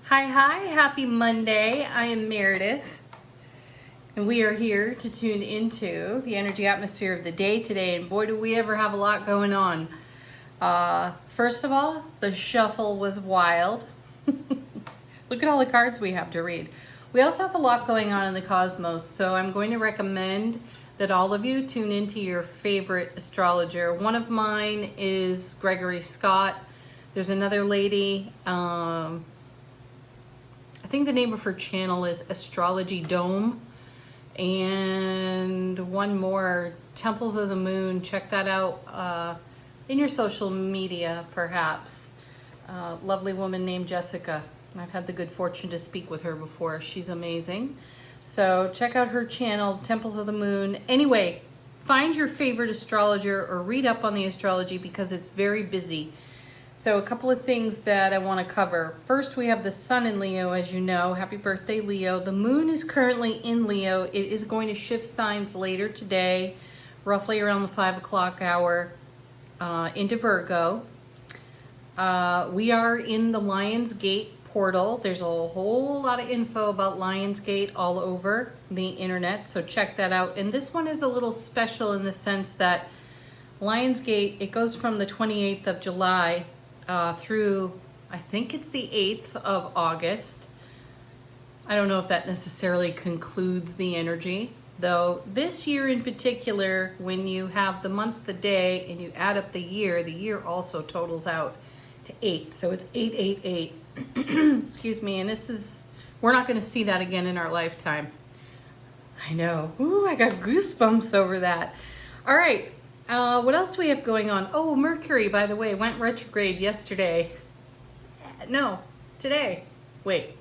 Hi, happy Monday. I am Meredith, and we are here to tune into the energy atmosphere of the day today, and boy, do we ever have a lot going on. First of all, the shuffle was wild. Look at all the cards we have to read. We also have a lot going on in the cosmos, so I'm going to recommend that all of you tune into your favorite astrologer. One of mine is Gregory Scott. There's another lady, I think the name of her channel is Astrology Dome, and one more, Temples of the Moon. Check that out in your social media, perhaps. Lovely woman named Jessica. I've had the good fortune to speak with her before. She's amazing. So check out her channel, Temples of the Moon. Anyway, find your favorite astrologer or read up on the astrology because it's very busy. So a couple of things that I want to cover. First, we have the sun in Leo, as you know. Happy birthday, Leo. The moon is currently in Leo. It is going to shift signs later today, roughly around the 5 o'clock hour, into Virgo. We are in the Lion's Gate portal. There's a whole lot of info about Lion's Gate all over the internet, so check that out. And this one is a little special in the sense that Lion's Gate, it goes from the 28th of July through, I think it's the 8th of August. I don't know if that necessarily concludes the energy, though this year in particular, when you have the month, the day, and you add up the year also totals out to 8. So it's 888. Excuse me, and we're not going to see that again in our lifetime. I know. Ooh, I got goosebumps over that. All right. What else do we have going on? Oh, Mercury, by the way, went retrograde yesterday. No, today. Wait.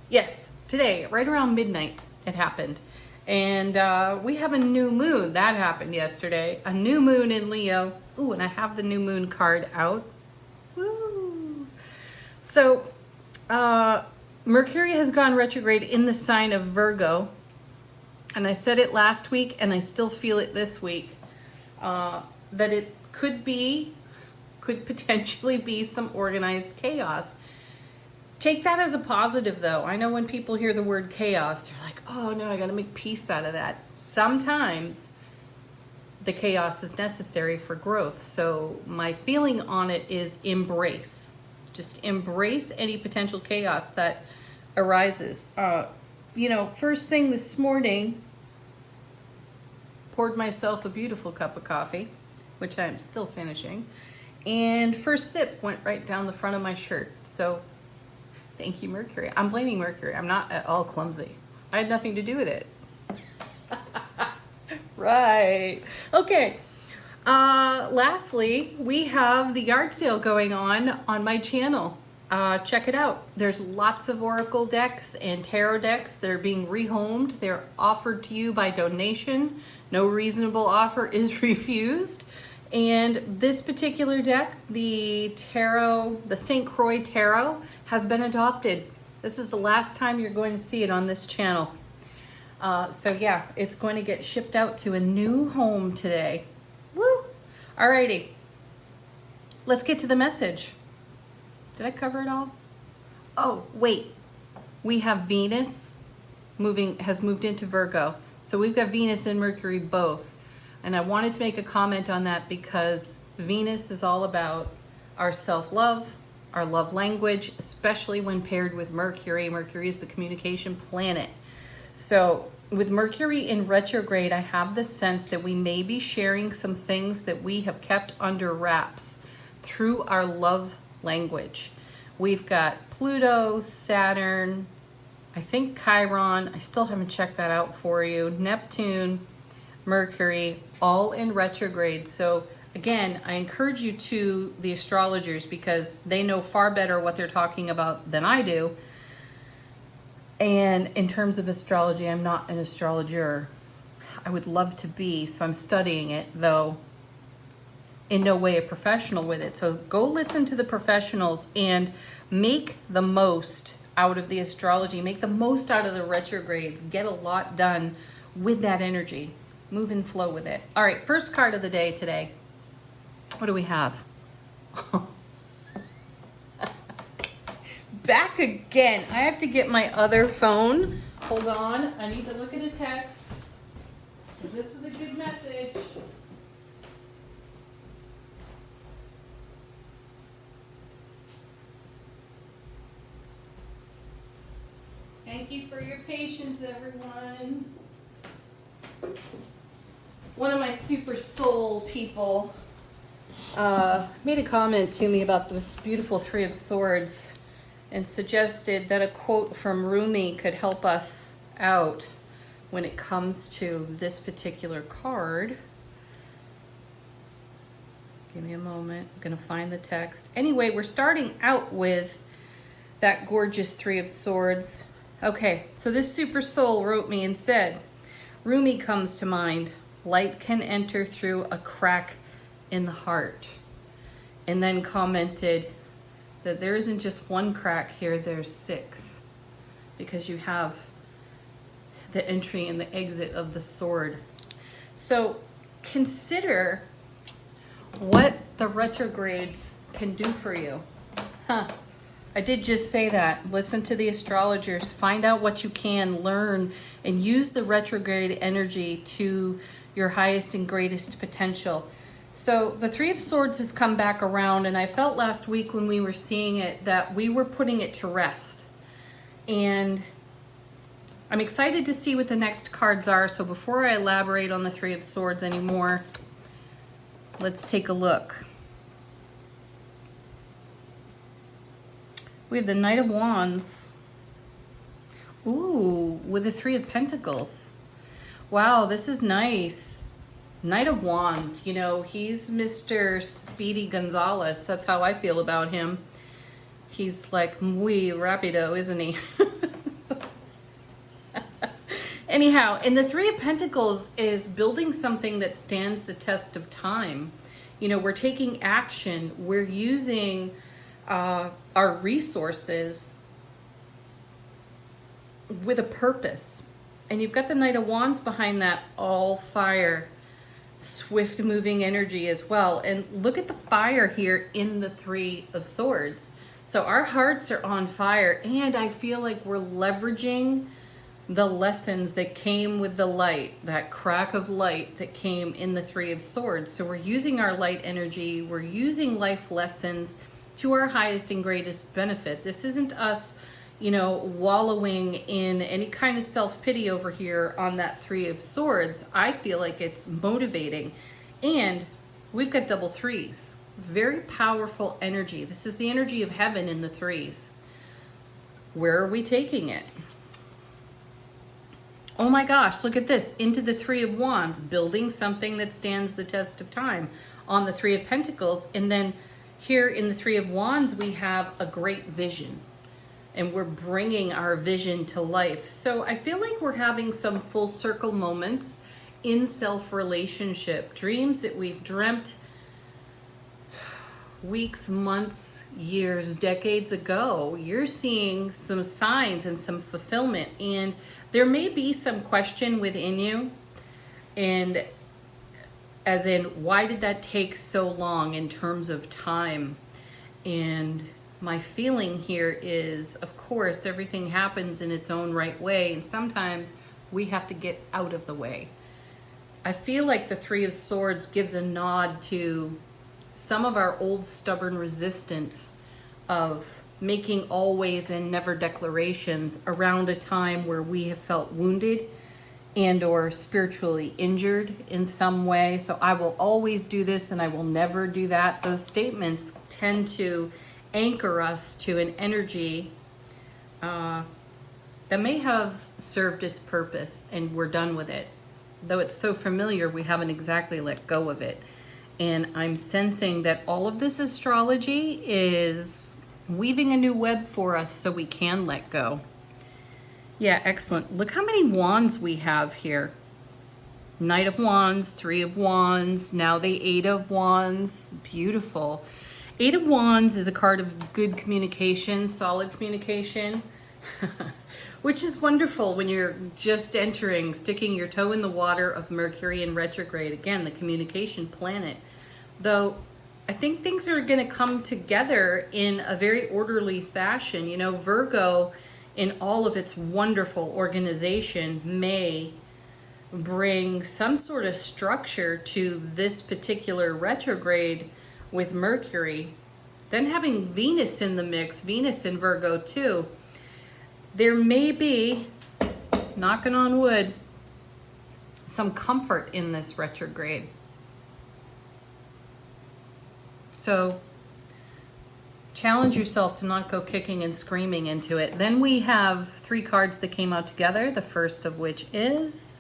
Yes, today, right around midnight it happened. And we have a new moon. That happened yesterday. A new moon in Leo. Ooh, and I have the new moon card out. Woo! So, Mercury has gone retrograde in the sign of Virgo. And I said it last week, and I still feel it this week. That it could potentially be some organized chaos. Take that as a positive, though. I know when people hear the word chaos, they're like, oh no, I gotta make peace out of that. Sometimes the chaos is necessary for growth. So my feeling on it is embrace. Just embrace any potential chaos that arises. First thing this morning, poured myself a beautiful cup of coffee, which I'm still finishing, and first sip went right down the front of my shirt. So thank you, Mercury. I'm blaming Mercury. I'm not at all clumsy. I had nothing to do with it. Right. Okay. Lastly, we have the yard sale going on my channel. Check it out. There's lots of oracle decks and tarot decks that are being rehomed. They're offered to you by donation. No reasonable offer is refused. And this particular deck, the St. Croix Tarot, has been adopted. This is the last time you're going to see it on this channel. So yeah, it's going to get shipped out to a new home today. Woo! Alrighty. Let's get to the message. Did I cover it all? Oh, wait. We have Venus has moved into Virgo. So we've got Venus and Mercury both. And I wanted to make a comment on that because Venus is all about our self-love, our love language, especially when paired with Mercury. Mercury is the communication planet. So with Mercury in retrograde, I have the sense that we may be sharing some things that we have kept under wraps through our love language. We've got Pluto, Saturn, I think Chiron, I still haven't checked that out for you, Neptune, Mercury, all in retrograde. So again, I encourage you to the astrologers because they know far better what they're talking about than I do. And in terms of astrology, I'm not an astrologer. I would love to be, so I'm studying it, though in no way a professional with it. So go listen to the professionals and make the most out of the astrology. Make the most out of the retrogrades. Get a lot done with that energy. Move and flow with it. All right, first card of the day today. What do we have? back again. I have to get my other phone. Hold on. I need to look at a text. Because this was a good message. Thank you for your patience, everyone. One of my super soul people made a comment to me about this beautiful Three of Swords and suggested that a quote from Rumi could help us out when it comes to this particular card. Give me a moment. I'm going to find the text. Anyway, we're starting out with that gorgeous Three of Swords. Okay, so this super soul wrote me and said, Rumi comes to mind. Light can enter through a crack in the heart. And then commented that there isn't just one crack here, there's 6. Because you have the entry and the exit of the sword. So consider what the retrogrades can do for you. I did just say that. Listen to the astrologers. Find out what you can learn and use the retrograde energy to your highest and greatest potential. So the Three of Swords has come back around, and I felt last week when we were seeing it that we were putting it to rest. And I'm excited to see what the next cards are. So before I elaborate on the Three of Swords anymore, let's take a look. We have the Knight of Wands. Ooh, with the Three of Pentacles. Wow, this is nice. Knight of Wands, you know, he's Mr. Speedy Gonzalez. That's how I feel about him. He's like muy rapido, isn't he? Anyhow, and the Three of Pentacles is building something that stands the test of time. You know, we're taking action. We're using our resources with a purpose. And you've got the Knight of Wands behind that, all fire, swift moving energy as well. And look at the fire here in the Three of Swords. So our hearts are on fire, and I feel like we're leveraging the lessons that came with the light, that crack of light that came in the Three of Swords. So we're using our light energy, we're using life lessons to our highest and greatest benefit. This isn't us, you know, wallowing in any kind of self-pity over here on that Three of Swords. I feel like it's motivating. And we've got double threes. Very powerful energy. This is the energy of heaven in the threes. Where are we taking it? Oh my gosh, look at this. Into the Three of Wands, building something that stands the test of time on the Three of Pentacles. And then here in the Three of Wands, we have a great vision. And we're bringing our vision to life. So I feel like we're having some full circle moments in self-relationship. Dreams that we've dreamt weeks, months, years, decades ago. You're seeing some signs and some fulfillment. And there may be some question within you. And as in, why did that take so long in terms of time? And my feeling here is, of course, everything happens in its own right way, and sometimes we have to get out of the way. I feel like the Three of Swords gives a nod to some of our old stubborn resistance of making always and never declarations around a time where we have felt wounded and or spiritually injured in some way. So I will always do this and I will never do that. Those statements tend to anchor us to an energy that may have served its purpose and we're done with it. Though it's so familiar, we haven't exactly let go of it. And I'm sensing that all of this astrology is weaving a new web for us so we can let go. Yeah, excellent. Look how many wands we have here. Knight of Wands, Three of Wands, now the Eight of Wands. Beautiful. Eight of Wands is a card of good communication, solid communication, which is wonderful when you're just entering, sticking your toe in the water of Mercury in retrograde. Again, the communication planet. Though I I think things are going to come together in a very orderly fashion. You know, Virgo, in all of its wonderful organization, may bring some sort of structure to this particular retrograde with Mercury. Then having Venus in the mix, Venus in Virgo too, there may be, knocking on wood, some comfort in this retrograde. So challenge yourself to not go kicking and screaming into it. Then we have 3 cards that came out together, the first of which is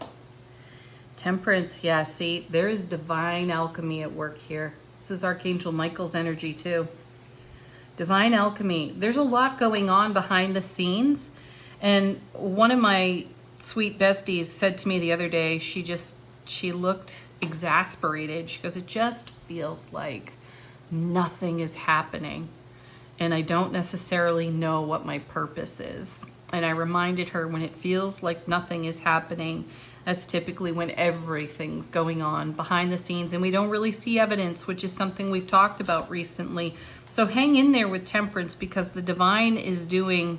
Temperance. Yeah, see, there is divine alchemy at work here. This is Archangel Michael's energy too. Divine alchemy. There's a lot going on behind the scenes. And one of my sweet besties said to me the other day, she looked exasperated. She goes, it just feels like nothing is happening. And I don't necessarily know what my purpose is. And I reminded her, when it feels like nothing is happening, that's typically when everything's going on behind the scenes and we don't really see evidence, which is something we've talked about recently. So hang in there with Temperance, because the divine is doing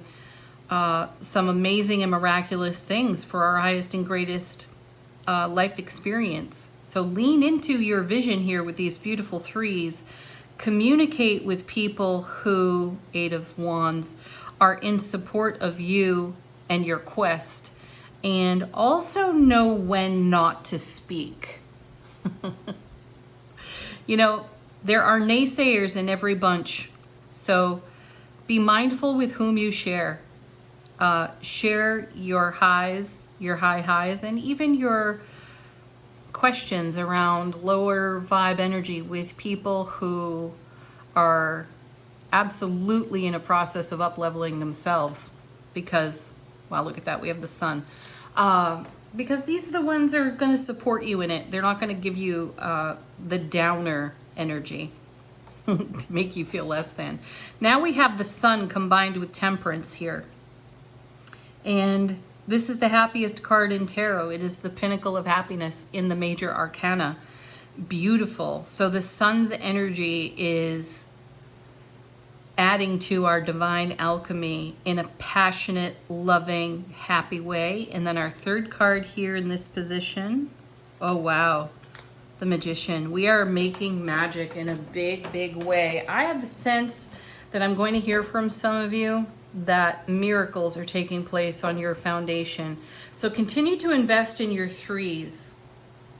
some amazing and miraculous things for our highest and greatest life experience. So lean into your vision here with these beautiful 3s. Communicate with people who, 8 of Wands, are in support of you and your quest. And also know when not to speak. You know, there are naysayers in every bunch. So be mindful with whom you share. Share your highs, your high highs, and even your questions around lower vibe energy with people who are absolutely in a process of up-leveling themselves. Because, wow, look at that, we have the sun. Because these are the ones that are going to support you in it. They're not going to give you the downer energy to make you feel less than. Now we have the sun combined with Temperance here. And this is the happiest card in tarot. It is the pinnacle of happiness in the major arcana. Beautiful. So the sun's energy is adding to our divine alchemy in a passionate, loving, happy way. And then our 3rd card here in this position, oh wow, the Magician. We are making magic in a big, big way. I have the sense that I'm going to hear from some of you that miracles are taking place on your foundation. So continue to invest in your 3s.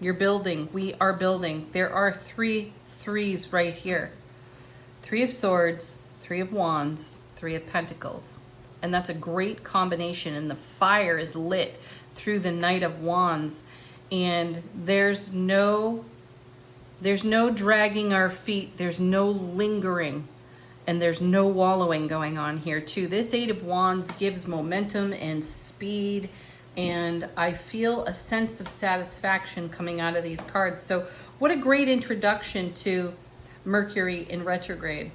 You're building. We are building. There are 3 3s right here. 3 of Swords, 3 of Wands, 3 of Pentacles. And that's a great combination. And the fire is lit through the Knight of Wands. And there's no dragging our feet. There's no lingering. And there's no wallowing going on here too. This 8 of Wands gives momentum and speed. And I feel a sense of satisfaction coming out of these cards. So what a great introduction to Mercury in retrograde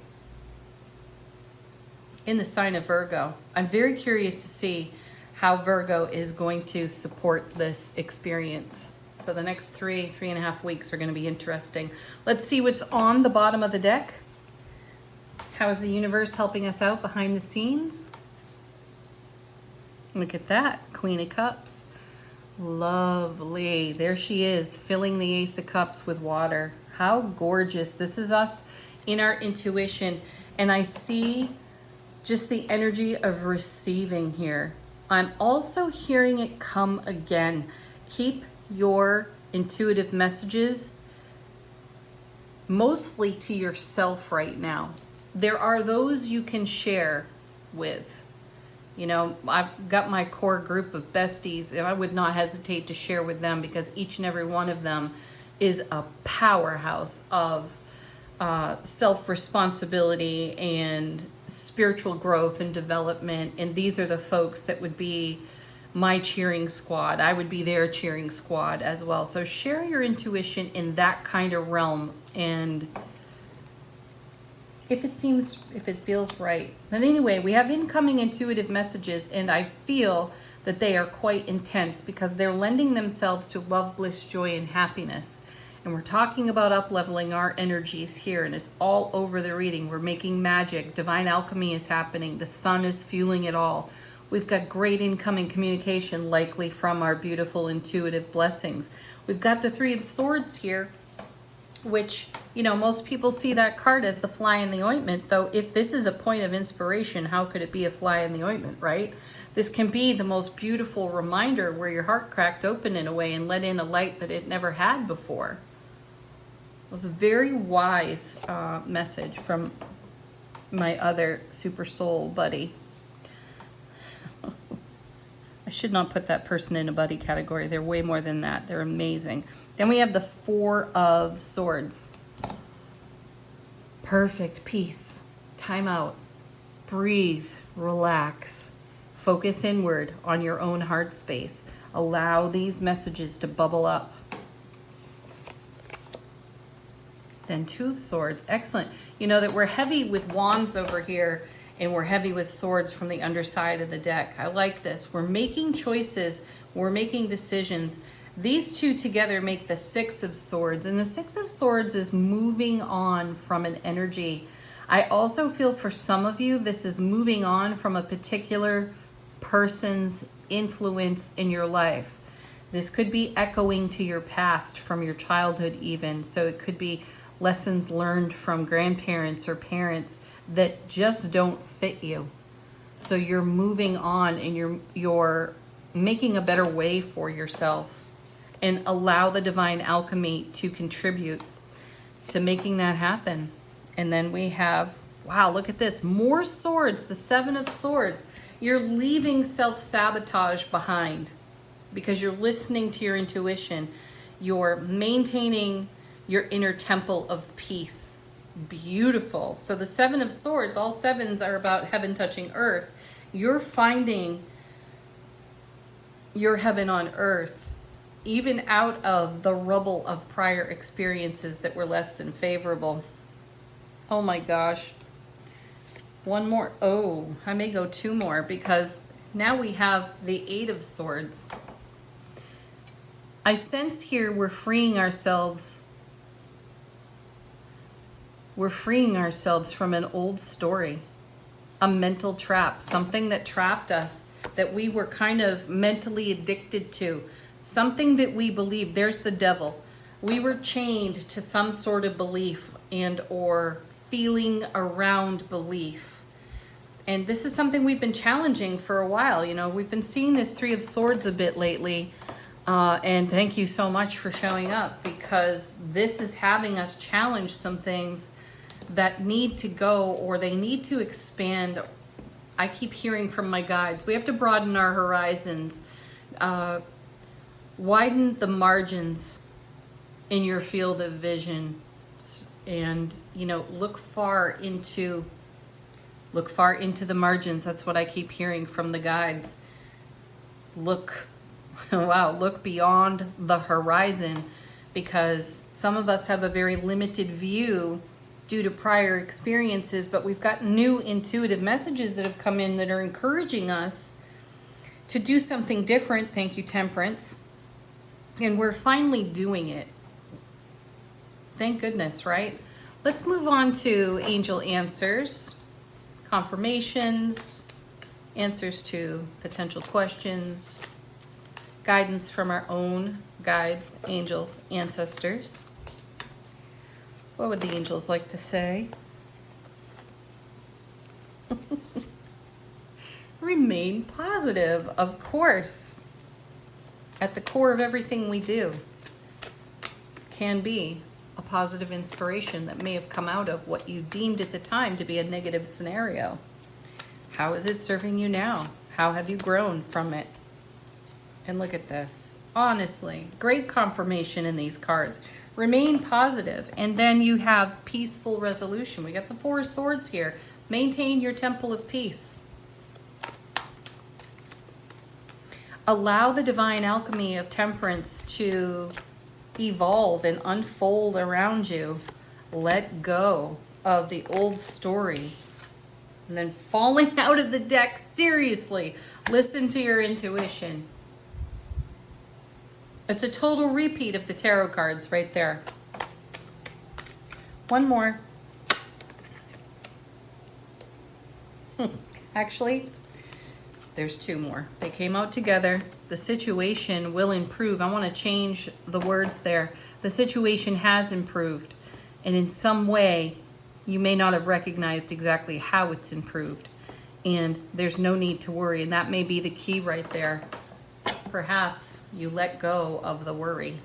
in the sign of Virgo. I'm very curious to see how Virgo is going to support this experience. So the next 3.5 weeks are going to be interesting. Let's see what's on the bottom of the deck. How is the universe helping us out behind the scenes? Look at that, Queen of Cups. Lovely. There she is, filling the Ace of Cups with water. How gorgeous. This is us in our intuition. And I see just the energy of receiving here. I'm also hearing it come again. Keep your intuitive messages mostly to yourself right now. There are those you can share with. You know, I've got my core group of besties, and I would not hesitate to share with them because each and every one of them is a powerhouse of self-responsibility and spiritual growth and development. And these are the folks that would be my cheering squad. I would be their cheering squad as well. So share your intuition in that kind of realm, and if it feels right. But anyway, we have incoming intuitive messages, and I feel that they are quite intense because they're lending themselves to love, bliss, joy, and happiness. And we're talking about up-leveling our energies here, and it's all over the reading. We're making magic. Divine alchemy is happening. The sun is fueling it all. We've got great incoming communication, likely from our beautiful intuitive blessings. We've got the Three of Swords here, which, you know, most people see that card as the fly in the ointment, though if this is a point of inspiration, how could it be a fly in the ointment, right? This can be the most beautiful reminder where your heart cracked open in a way and let in a light that it never had before. It was a very wise message from my other super soul buddy. I should not put that person in a buddy category. They're way more than that. They're amazing. Then we have the Four of Swords. Perfect peace. Time out. Breathe. Relax. Focus inward on your own heart space. Allow these messages to bubble up. Then Two of Swords. Excellent. You know that we're heavy with wands over here, and we're heavy with swords from the underside of the deck. I like this. We're making choices. We're making decisions. These two together make the Six of Swords. And the Six of Swords is moving on from an energy. I also feel for some of you, this is moving on from a particular person's influence in your life. This could be echoing to your past from your childhood even. So it could be lessons learned from grandparents or parents that just don't fit you. So you're moving on and you're making a better way for yourself, and allow the divine alchemy to contribute to making that happen. And then we have, wow, look at this, more swords, the Seven of Swords. You're leaving self-sabotage behind because you're listening to your intuition. You're maintaining your inner temple of peace. Beautiful. So the Seven of Swords, all sevens are about heaven touching earth. You're finding your heaven on earth, even out of the rubble of prior experiences that were less than favorable. Oh my gosh. One more. Oh, I may go two more, because now we have the Eight of Swords. I sense here we're freeing ourselves. We're freeing ourselves from an old story, a mental trap, something that trapped us, that we were kind of mentally addicted to, something that we believed. There's the devil. We were chained to some sort of belief and or feeling around belief. And this is something we've been challenging for a while. You know, we've been seeing this Three of Swords a bit lately. And thank you so much for showing up, because this is having us challenge some things that need to go, or they need to expand. I keep hearing from my guides, we have to broaden our horizons, widen the margins in your field of vision, and, you know, look far into the margins. That's what I keep hearing from the guides. Look, wow, look beyond the horizon, because some of us have a very limited view due to prior experiences, but we've got new intuitive messages that have come in that are encouraging us to do something different. Thank you, Temperance. And we're finally doing it. Thank goodness, right? Let's move on to angel answers, confirmations, answers to potential questions, guidance from our own guides, angels, ancestors. What would the angels like to say? Remain positive, of course. At the core of everything we do can be a positive inspiration that may have come out of what you deemed at the time to be a negative scenario. How is it serving you now? How have you grown from it? And look at this. Honestly, great confirmation in these cards. Remain positive. And then you have peaceful resolution. We got the Four of Swords here. Maintain your temple of peace. Allow the divine alchemy of temperance to evolve and unfold around you. Let go of the old story. And then falling out of the deck, seriously, listen to your intuition. It's a total repeat of the tarot cards right there. One more. Actually, there's two more. They came out together. The situation will improve. I want to change the words there. The situation has improved. And in some way, you may not have recognized exactly how it's improved. And there's no need to worry. And that may be the key right there. Perhaps you let go of the worry.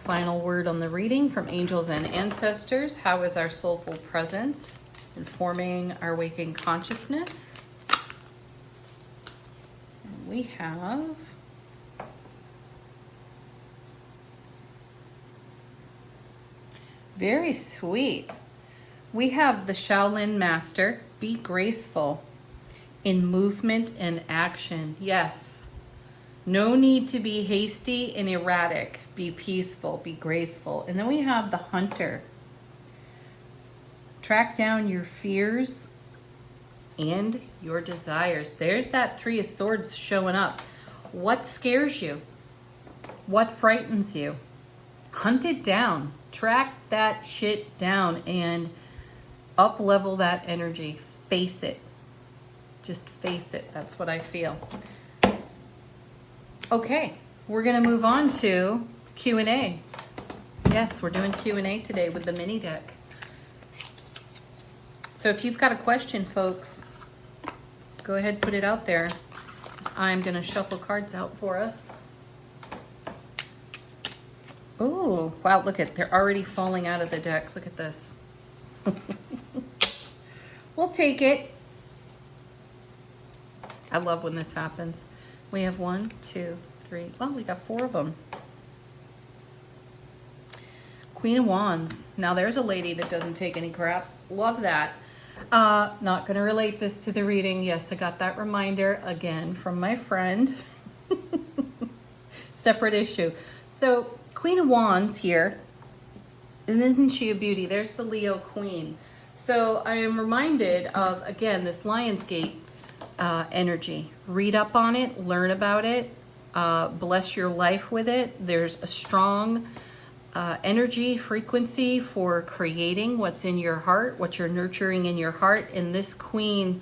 Final word on the reading from angels and ancestors. How is our soulful presence informing our waking consciousness? And we have very sweet. We have the Shaolin Master. Be graceful in movement and action. Yes. No need to be hasty and erratic. Be peaceful, be graceful. And then we have the Hunter. Track down your fears and your desires. There's that Three of Swords showing up. What scares you? What frightens you? Hunt it down. Track that shit down and up-level that energy. Face it. Just face it. That's what I feel. Okay, we're going to move on to Q&A. Yes, we're doing Q&A today with the mini deck. So if you've got a question, folks, go ahead, put it out there. I'm going to shuffle cards out for us. Oh, wow, look at, they're already falling out of the deck. Look at this. We'll take it. I love when this happens. We have 1, 2, 3. Oh, we got 4 of them. Queen of Wands. Now there's a lady that doesn't take any crap. Love that. Not going to relate this to the reading. Yes, I got that reminder again from my friend. Separate issue. So Queen of Wands here. And isn't she a beauty? There's the Leo Queen. So I am reminded of, again, this Lionsgate energy. Read up on it, learn about it, bless your life with it. There's a strong energy frequency for creating what's in your heart, what you're nurturing in your heart. And this queen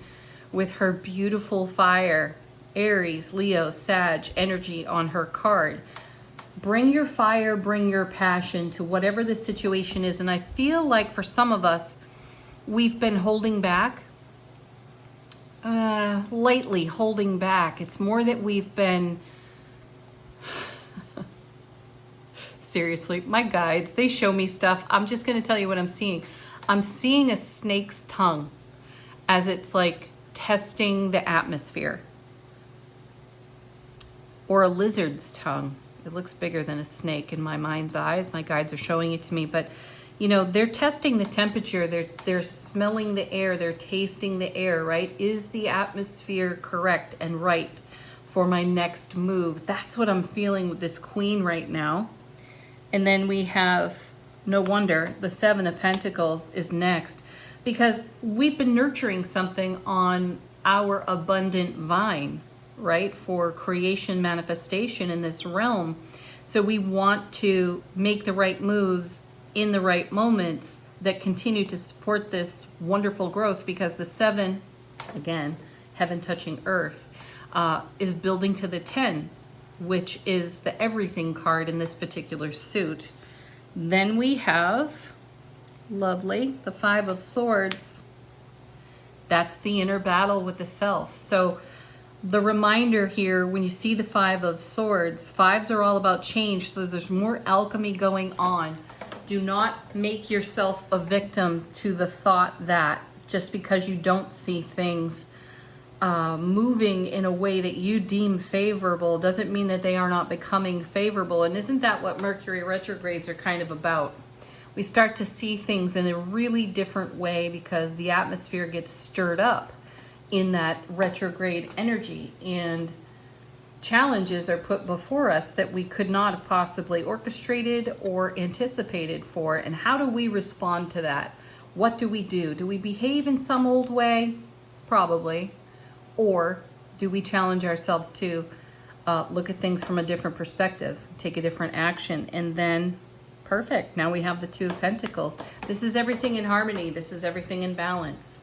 with her beautiful fire, Aries, Leo, Sag energy on her card. Bring your fire, bring your passion to whatever the situation is. And I feel like for some of us, we've been holding back. Lately holding back. It's more that we've been seriously, my guides, they show me stuff. I'm just going to tell you what I'm seeing. I'm seeing a snake's tongue as it's like testing the atmosphere, or a lizard's tongue. It looks bigger than a snake in my mind's eyes. My guides are showing it to me, but you know, they're testing the temperature, they're smelling the air, they're tasting the air, right? Is the atmosphere correct and right for my next move? That's what I'm feeling with this queen right now. And then we have, no wonder, the Seven of Pentacles is next, because we've been nurturing something on our abundant vine, right? For creation, manifestation in this realm. So we want to make the right moves in the right moments that continue to support this wonderful growth, because the 7, again, heaven touching earth, is building to the 10, which is the everything card in this particular suit. Then we have, lovely, the 5 of Swords. That's the inner battle with the self. So the reminder here, when you see the 5 of Swords, 5s are all about change, so there's more alchemy going on. Do not make yourself a victim to the thought that just because you don't see things moving in a way that you deem favorable doesn't mean that they are not becoming favorable. And isn't that what Mercury retrogrades are kind of about? We start to see things in a really different way because the atmosphere gets stirred up in that retrograde energy, and challenges are put before us that we could not have possibly orchestrated or anticipated for. And how do we respond to that? What do we do? Do we behave in some old way? Probably. Or do we challenge ourselves to look at things from a different perspective, take a different action, and then perfect. Now we have the Two of Pentacles. This is everything in harmony. This is everything in balance.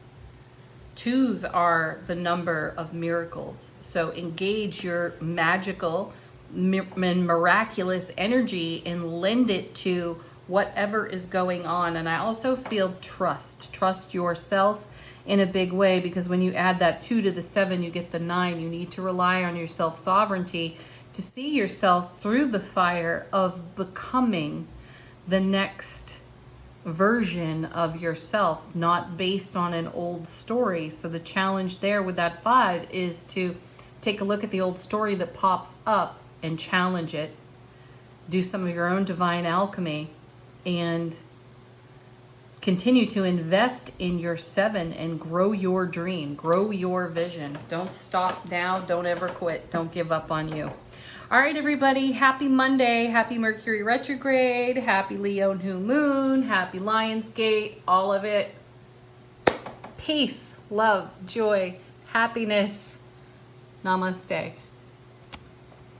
Twos are the number of miracles. So engage your magical and miraculous energy and lend it to whatever is going on. And I also feel trust. Trust yourself in a big way, because when you add that 2 to the 7, you get the 9. You need to rely on your self-sovereignty to see yourself through the fire of becoming the next version of yourself, not based on an old story. So the challenge there with that 5 is to take a look at the old story that pops up and challenge it. Do some of your own divine alchemy and continue to invest in your 7 and grow your dream, grow your vision. Don't stop now. Don't ever quit. Don't give up on you. All right, everybody. Happy Monday. Happy Mercury retrograde. Happy Leo new moon. Happy Lionsgate. All of it. Peace, love, joy, happiness. Namaste.